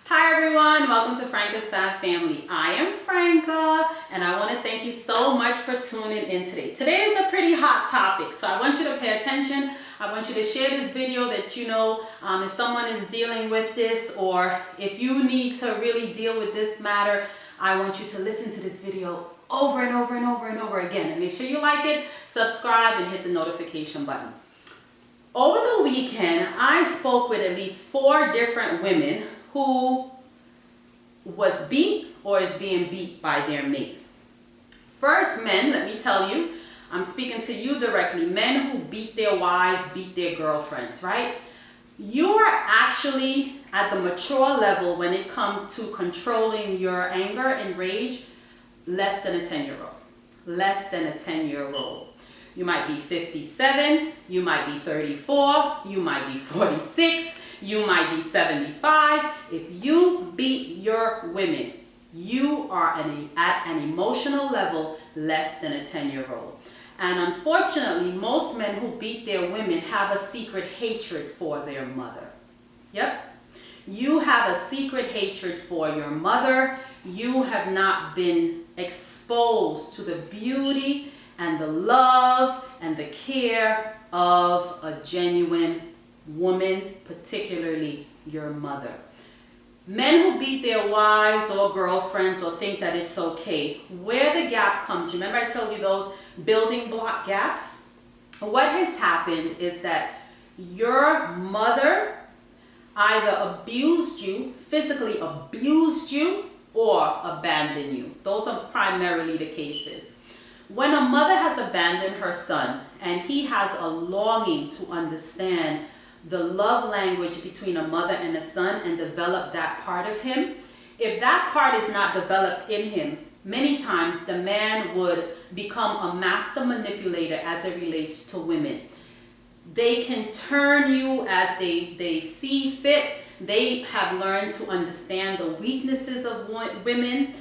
Hi everyone, welcome to Franka's Fab Family. I am Franka and I want to thank you so much for tuning in today. Today is a pretty hot topic, so I want you to pay attention. I want you to share this video that you know if someone is dealing with this, or if you need to really deal with this matter, I want you to listen to this video over and over and over and over again. And make sure you like it, subscribe, and hit the notification button. Over the weekend, I spoke with at least 4 different women who was beat or is being beat by their mate. First, men, let me tell you, I'm speaking to you directly. Men who beat their wives, beat their girlfriends, right? You are actually at the mature level when it comes to controlling your anger and rage, less than a 10-year-old. Less than a 10-year-old. You might be 57, you might be 34, you might be 46, you might be 75. If you beat your women, you are at an emotional level less than a 10-year-old. And unfortunately, most men who beat their women have a secret hatred for their mother. Yep. You have a secret hatred for your mother. You have not been exposed to the beauty and the love and the care of a genuine woman, particularly your mother. Men who beat their wives or girlfriends or think that it's okay, where the gap comes, remember I told you those building block gaps? What has happened is that your mother either abused you, physically abused you, or abandoned you. Those are primarily the cases. When a mother has abandoned her son and he has a longing to understand the love language between a mother and a son and develop that part of him, if that part is not developed in him, many times the man would become a master manipulator as it relates to women. They can turn you as they see fit. They have learned to understand the weaknesses of women.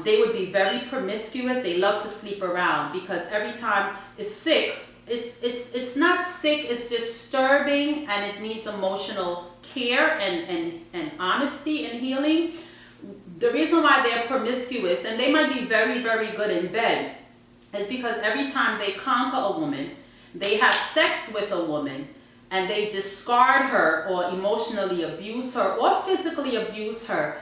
They would be very promiscuous. They love to sleep around because every time it's sick, it's not sick, it's disturbing, and it needs emotional care and honesty and healing. The reason why they're promiscuous, and they might be very, very good in bed, is because every time they conquer a woman, they have sex with a woman, and they discard her or emotionally abuse her or physically abuse her,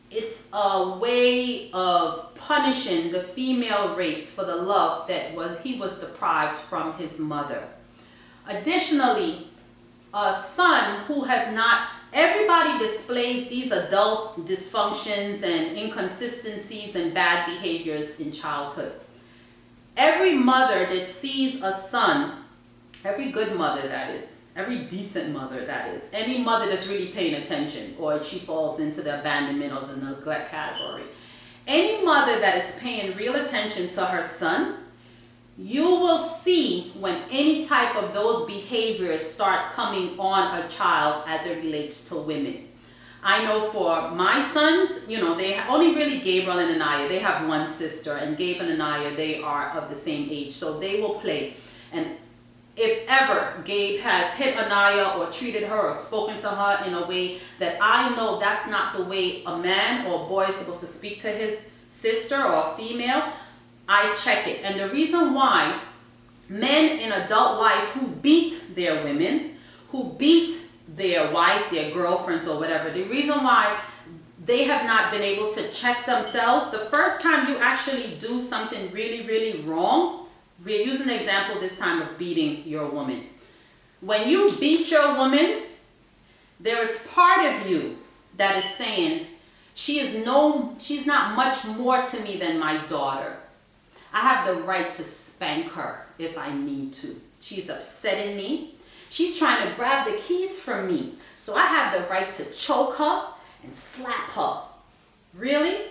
it's a way of punishing the female race for the love that he was deprived from his mother. Additionally, a son who have not, everybody displays these adult dysfunctions and inconsistencies and bad behaviors in childhood. Every mother that sees a son, every good mother that is, every decent mother that is, any mother that's really paying attention, or she falls into the abandonment or the neglect category, any mother that is paying real attention to her son, you will see when any type of those behaviors start coming on a child as it relates to women. I know for my sons, you know, they only really Gabriel and Anaya, they have one sister, and Gabe and Anaya, they are of the same age, so they will play. And if ever Gabe has hit Anaya or treated her or spoken to her in a way that I know that's not the way a man or a boy is supposed to speak to his sister or a female, I check it. And the reason why men in adult life who beat their women, who beat their wife, their girlfriends or whatever, the reason why they have not been able to check themselves, the first time you actually do something really, really wrong, we're using the example this time of beating your woman. When you beat your woman, there is part of you that is saying, she's not much more to me than my daughter. I have the right to spank her if I need to. She's upsetting me. She's trying to grab the keys from me. So I have the right to choke her and slap her. Really?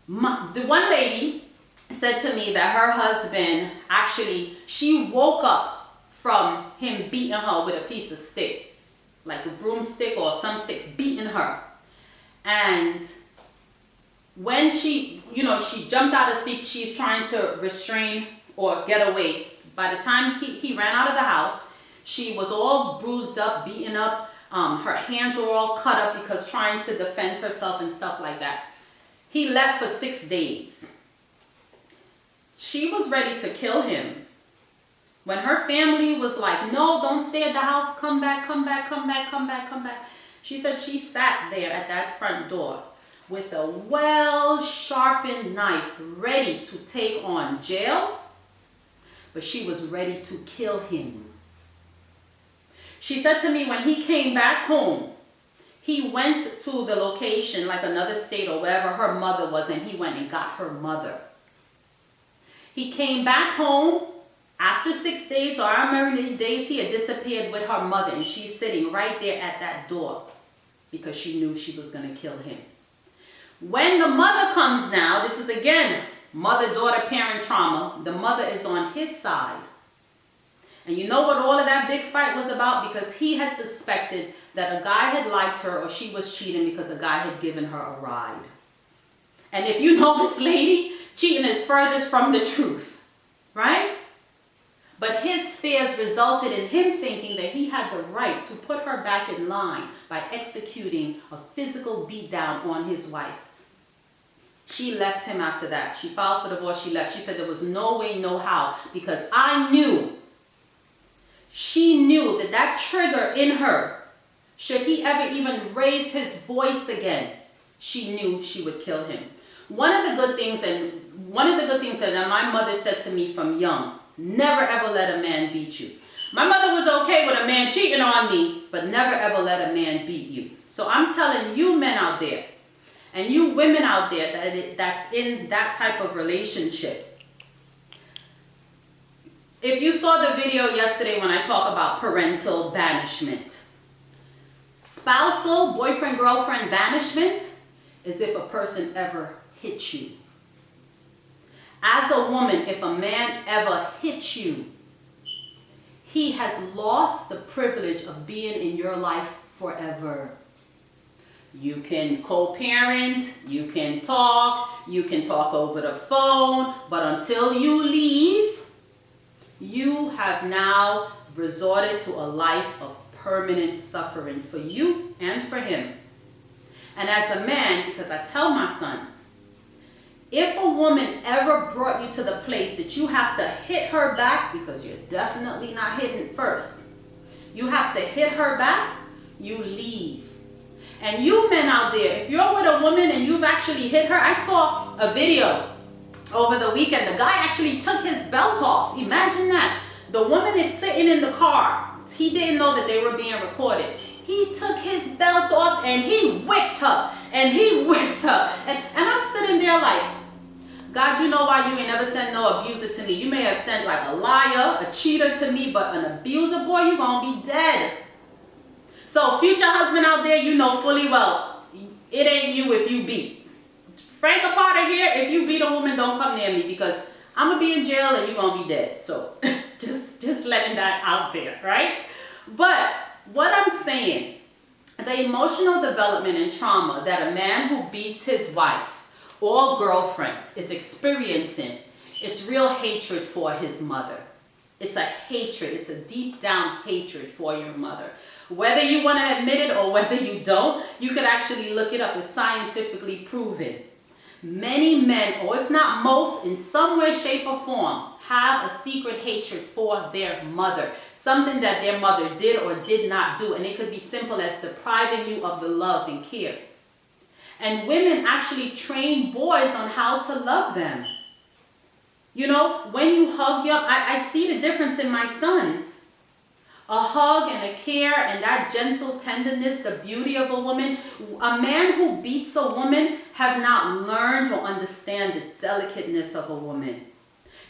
The one lady said to me that her husband, actually, she woke up from him beating her with a piece of stick, like a broomstick or some stick, beating her. And when she jumped out of sleep, she's trying to restrain or get away. By the time he ran out of the house, she was all bruised up, beaten up. Her hands were all cut up because trying to defend herself and stuff like that. He left for 6 days. She was ready to kill him. When her family was like, no, don't stay at the house, come back, come back, come back, come back, come back. She said she sat there at that front door with a well-sharpened knife ready to take on jail, but she was ready to kill him. She said to me when he came back home, he went to the location, like another state or wherever her mother was, and he went and got her mother. He came back home. After 6 days or however many days, he had disappeared with her mother, and she's sitting right there at that door because she knew she was going to kill him. When the mother comes now, this is again mother-daughter parent trauma. The mother is on his side. And you know what all of that big fight was about? Because he had suspected that a guy had liked her or she was cheating because a guy had given her a ride. And if you know this lady, cheating is furthest from the truth, right? But his fears resulted in him thinking that he had the right to put her back in line by executing a physical beatdown on his wife. She left him after that. She filed for divorce, she left. She said there was no way, no how, because she knew that that trigger in her, should he ever even raise his voice again, she knew she would kill him. One of the good things that my mother said to me from young, never ever let a man beat you. My mother was okay with a man cheating on me, but never ever let a man beat you. So I'm telling you men out there, and you women out there that's in that type of relationship. If you saw the video yesterday when I talk about parental banishment, spousal, boyfriend, girlfriend banishment is if a person ever hits you. As a woman, if a man ever hits you, he has lost the privilege of being in your life forever. You can co-parent, you can talk over the phone, but until you leave, you have now resorted to a life of permanent suffering for you and for him. And as a man, because I tell my sons, if a woman ever brought you to the place that you have to hit her back, because you're definitely not hitting first, you have to hit her back, you leave. And you men out there, if you're with a woman and you've actually hit her, I saw a video over the weekend. The guy actually took his belt off. Imagine that. The woman is sitting in the car. He didn't know that they were being recorded. He took his belt off and he whipped her. And he whipped her. And I'm sitting there like, God, you know why you ain't never sent no abuser to me. You may have sent like a liar, a cheater to me, but an abuser, boy, you gonna be dead. So future husband out there, you know fully well, it ain't you if you beat. Franka Potter here, if you beat a woman, don't come near me because I'm gonna be in jail and you're gonna be dead. So just letting that out there, right? But what I'm saying, the emotional development and trauma that a man who beats his wife or girlfriend is experiencing, it's real hatred for his mother. It's a hatred, it's a deep down hatred for your mother. Whether you want to admit it or whether you don't, you could actually look it up. It's scientifically proven. Many men, or if not most, in some way, shape, or form, have a secret hatred for their mother. Something that their mother did or did not do. And it could be simple as depriving you of the love and care. And women actually train boys on how to love them. You know, when you hug your, I see the difference in my sons. A hug and a care and that gentle tenderness, the beauty of a woman. A man who beats a woman have not learned or understand the delicateness of a woman.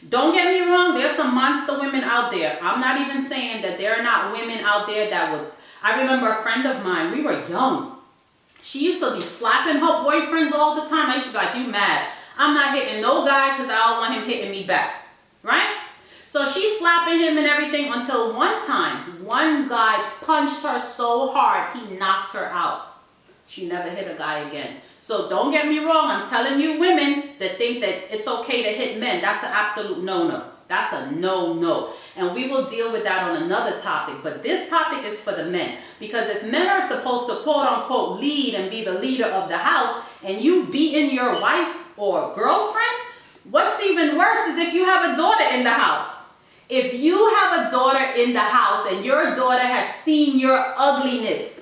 Don't get me wrong, there's some monster women out there. I'm not even saying that there are not women out there that would. I remember a friend of mine, we were young. She used to be slapping her boyfriends all the time. I used to be like, you mad. I'm not hitting no guy because I don't want him hitting me back. Right? So she's slapping him and everything until one time, one guy punched her so hard, he knocked her out. She never hit a guy again. So don't get me wrong. I'm telling you women that think that it's okay to hit men. That's an absolute no-no. That's a no-no. And we will deal with that on another topic. But this topic is for the men. Because if men are supposed to quote-unquote lead and be the leader of the house, and you beating your wife or girlfriend, what's even worse is if you have a daughter in the house. If you have a daughter in the house and your daughter has seen your ugliness.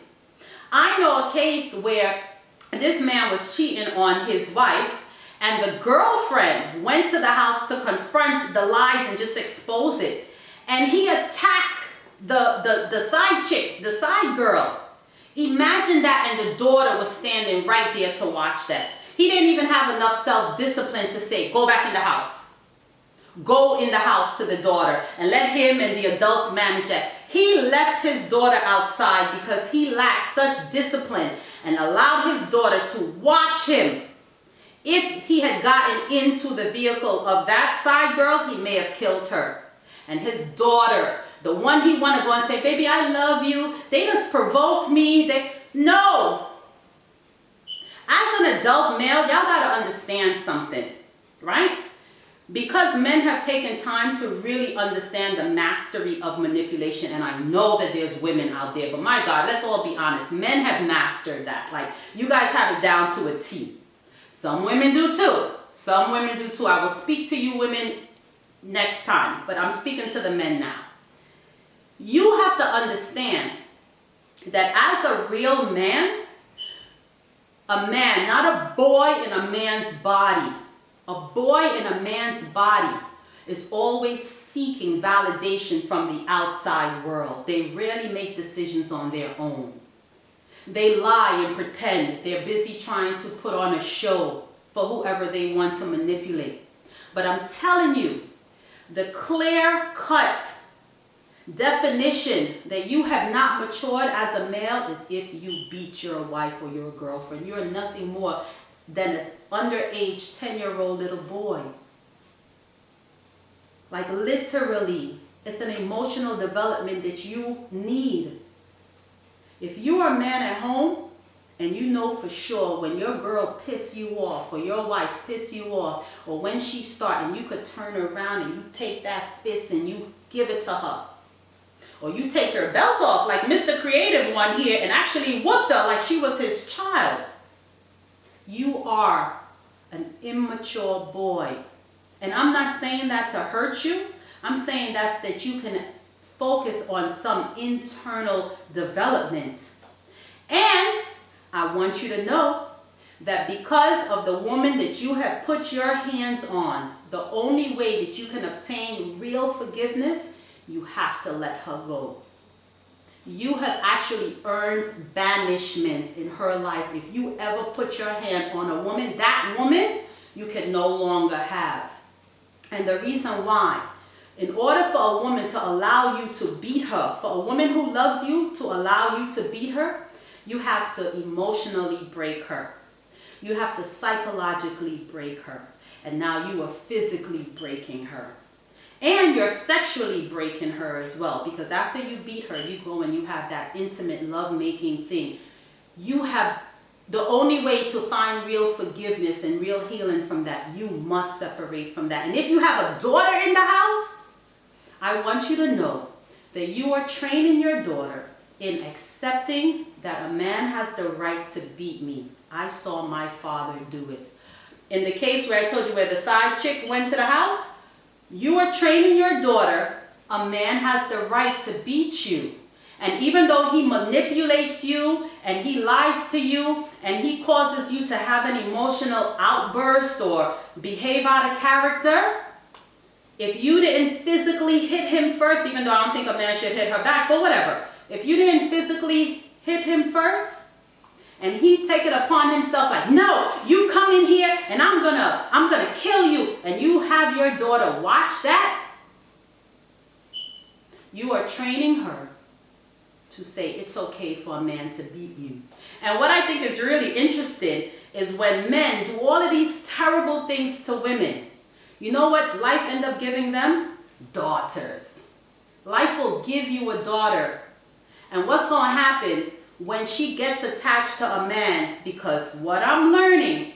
I know a case where this man was cheating on his wife, and the girlfriend went to the house to confront the lies and just expose it. And he attacked the side chick, the side girl. Imagine that, and the daughter was standing right there to watch that. He didn't even have enough self-discipline to say, go back in the house. Go in the house to the daughter and let him and the adults manage that. He left his daughter outside because he lacked such discipline and allowed his daughter to watch him. If he had gotten into the vehicle of that side girl, he may have killed her. And his daughter, the one he wanted to go and say, baby, I love you. They just provoke me. No. As an adult male, y'all got to understand something, right? Because men have taken time to really understand the mastery of manipulation, and I know that there's women out there, but my God, let's all be honest. Men have mastered that. Like, you guys have it down to a T. Some women do too. Some women do too. I will speak to you women next time, but I'm speaking to the men now. You have to understand that as a real man, not a boy in a man's body, a boy in a man's body is always seeking validation from the outside world. They rarely make decisions on their own. They lie and pretend. They're busy trying to put on a show for whoever they want to manipulate. But I'm telling you, the clear-cut definition that you have not matured as a male is if you beat your wife or your girlfriend. You're nothing more than an underage 10-year-old little boy. Like literally, it's an emotional development that you need. If you are a man at home and you know for sure when your girl pisses you off or your wife pisses you off, or when she starts, and you could turn around and you take that fist and you give it to her. Or you take her belt off like Mr. Creative one here and actually whooped her like she was his child. You are an immature boy. And I'm not saying that to hurt you. I'm saying that's that you can focus on some internal development. And I want you to know that because of the woman that you have put your hands on, the only way that you can obtain real forgiveness, you have to let her go. You have actually earned banishment in her life. If you ever put your hand on a woman, that woman you can no longer have. And the reason why, in order for a woman to allow you to beat her, for a woman who loves you to allow you to beat her, you have to emotionally break her. You have to psychologically break her. And now you are physically breaking her. And you're sexually breaking her as well. Because after you beat her, you go and you have that intimate love-making thing. You have the only way to find real forgiveness and real healing from that, you must separate from that. And if you have a daughter in the house, I want you to know that you are training your daughter in accepting that a man has the right to beat me. I saw my father do it. In the case where I told you where the side chick went to the house, you are training your daughter, a man has the right to beat you. And even though he manipulates you and he lies to you and he causes you to have an emotional outburst or behave out of character, if you didn't physically hit him first, even though I don't think a man should hit her back, but whatever. If you didn't physically hit him first and he take it upon himself like, no, you come in here and I'm gonna kill you, and you have your daughter watch that, you are training her to say it's okay for a man to beat you. And what I think is really interesting is when men do all of these terrible things to women, you know what life ends up giving them? Daughters. Life will give you a daughter. And what's going to happen when she gets attached to a man? Because what I'm learning,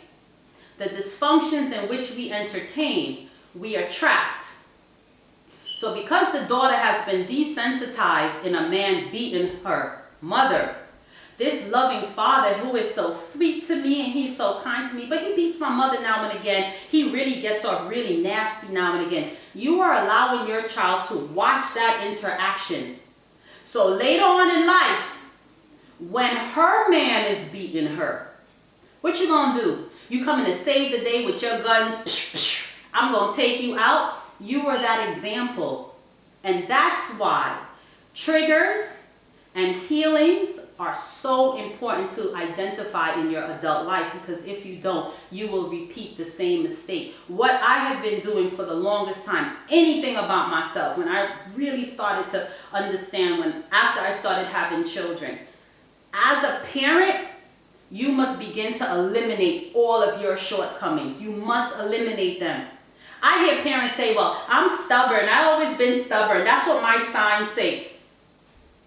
the dysfunctions in which we entertain, we attract. So because the daughter has been desensitized in a man beating her mother, this loving father who is so sweet to me and he's so kind to me, but he beats my mother now and again. He really gets off really nasty now and again. You are allowing your child to watch that interaction. So later on in life, when her man is beating her, what you gonna do? You coming to save the day with your gun, I'm gonna take you out. You are that example. And that's why triggers and healings are so important to identify in your adult life, because if you don't, you will repeat the same mistake. What I have been doing for the longest time, anything about myself, when I really started to understand, after I started having children, as a parent, you must begin to eliminate all of your shortcomings. You must eliminate them. I hear parents say, well, I'm stubborn. I've always been stubborn. That's what my signs say.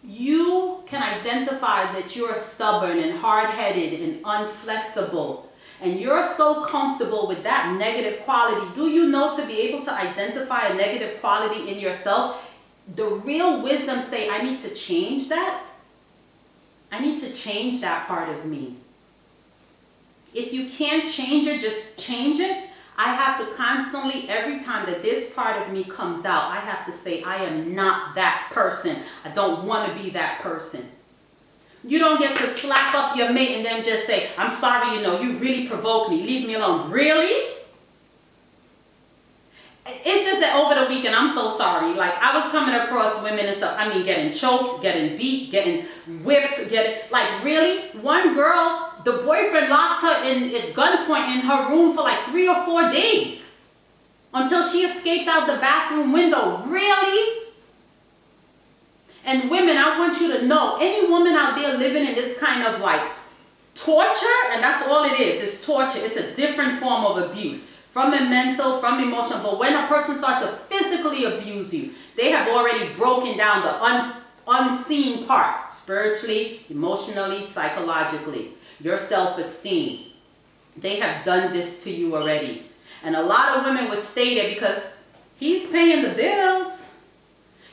You can identify that you're stubborn and hard-headed and unflexible, and you're so comfortable with that negative quality. Do you know, to be able to identify a negative quality in yourself, the real wisdom say, I need to change that. I need to change that part of me. If you can't change it, just change it. I have to constantly, every time that this part of me comes out, I have to say, I am not that person. I don't want to be that person. You don't get to slap up your mate and then just say, I'm sorry, you really provoked me. Leave me alone. Really? It's just that over the weekend, I'm so sorry. Like, I was coming across women and stuff. I mean, getting choked, getting beat, getting whipped, like, really? One girl, the boyfriend locked her at gunpoint in her room for like 3 or 4 days until she escaped out the bathroom window. Really? And women, I want you to know, any woman out there living in this kind of like torture, and that's all it is, it's torture. It's a different form of abuse. From a mental, from emotional. But when a person starts to physically abuse you, they have already broken down the unseen part, spiritually, emotionally, psychologically. Your self-esteem. They have done this to you already. And a lot of women would stay there because he's paying the bills.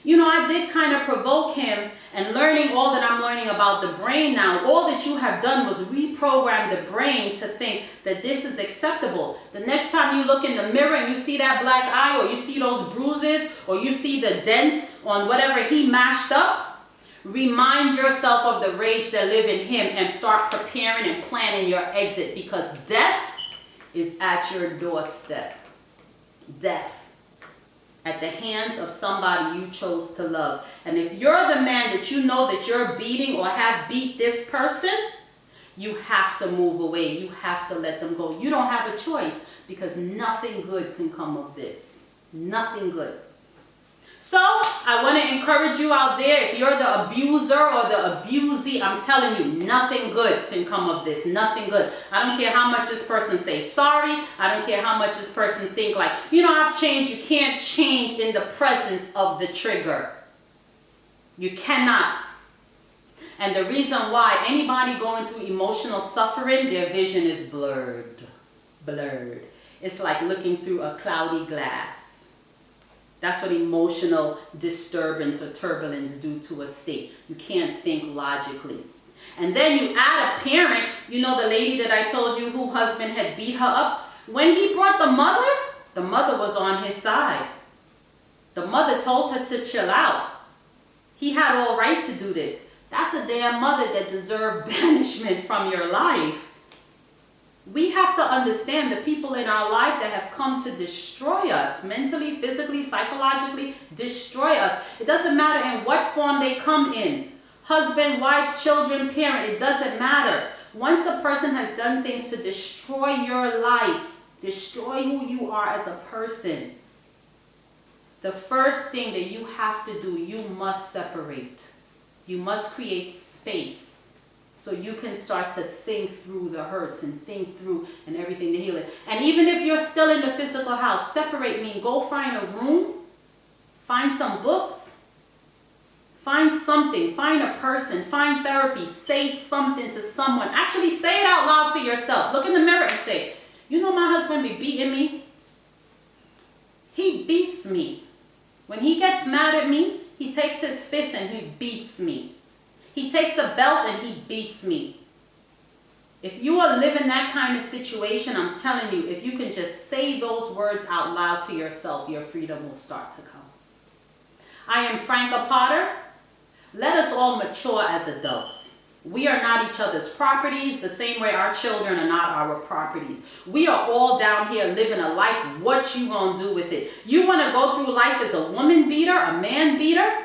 I did kind of provoke him, and learning all that I'm learning about the brain now, all that you have done was reprogram the brain to think that this is acceptable. The next time you look in the mirror and you see that black eye, or you see those bruises, or you see the dents on whatever he mashed up, remind yourself of the rage that live in him and start preparing and planning your exit, because death is at your doorstep. Death. At the hands of somebody you chose to love. And if you're the man that you know that you're beating or have beat this person, you have to move away. You have to let them go. You don't have a choice, because nothing good can come of this. Nothing good. So I want to encourage you out there, if you're the abuser or the abusee, I'm telling you, nothing good can come of this. Nothing good. I don't care how much this person say sorry. I don't care how much this person think like, I've changed. You can't change in the presence of the trigger. You cannot. And the reason why anybody going through emotional suffering, their vision is blurred. Blurred. It's like looking through a cloudy glass. That's what emotional disturbance or turbulence do to a state. You can't think logically. And then you add a parent, the lady that I told you who husband had beat her up. When he brought the mother was on his side. The mother told her to chill out. He had all right to do this. That's a damn mother that deserved banishment from your life. We have to understand the people in our life that have come to destroy us, mentally, physically, psychologically, destroy us. It doesn't matter in what form they come in. Husband, wife, children, parent, it doesn't matter. Once a person has done things to destroy your life, destroy who you are as a person, the first thing that you have to do, you must separate. You must create space. So you can start to think through the hurts and think through and everything to heal it. And even if you're still in the physical house, separate means go find a room, find some books, find something, find a person, find therapy, say something to someone. Actually say it out loud to yourself. Look in the mirror and say, my husband be beating me. He beats me. When he gets mad at me, he takes his fist and he beats me. He takes a belt and he beats me. If you are living that kind of situation, I'm telling you, if you can just say those words out loud to yourself, your freedom will start to come. I am Franka Potter. Let us all mature as adults. We are not each other's properties, the same way our children are not our properties. We are all down here living a life. What you gonna do with it? You wanna go through life as a woman beater, a man beater?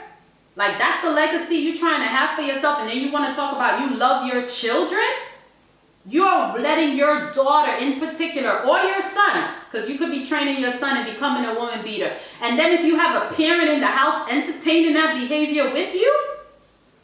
Like that's the legacy you're trying to have for yourself, and then you wanna talk about you love your children? You're letting your daughter in particular, or your son, because you could be training your son and becoming a woman beater. And then if you have a parent in the house entertaining that behavior with you,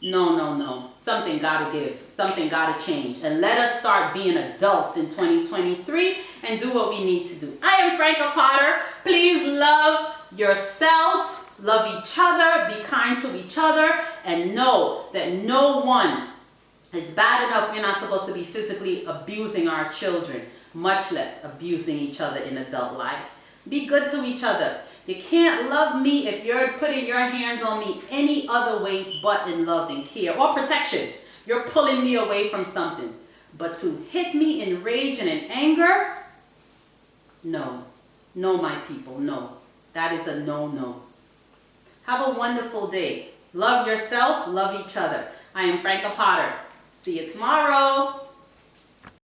no. Something gotta give. Something gotta change. And let us start being adults in 2023 and do what we need to do. I am Franka Potter. Please love yourself, love each other, be kind to each other, and know that no one is bad enough. We're not supposed to be physically abusing our children, much less abusing each other in adult life. Be good to each other. You can't love me if you're putting your hands on me any other way but in love and care or protection. You're pulling me away from something. But to hit me in rage and in anger, no. No, my people, no. That is a no. Have a wonderful day. Love yourself, love each other. I am Franka Potter. See you tomorrow.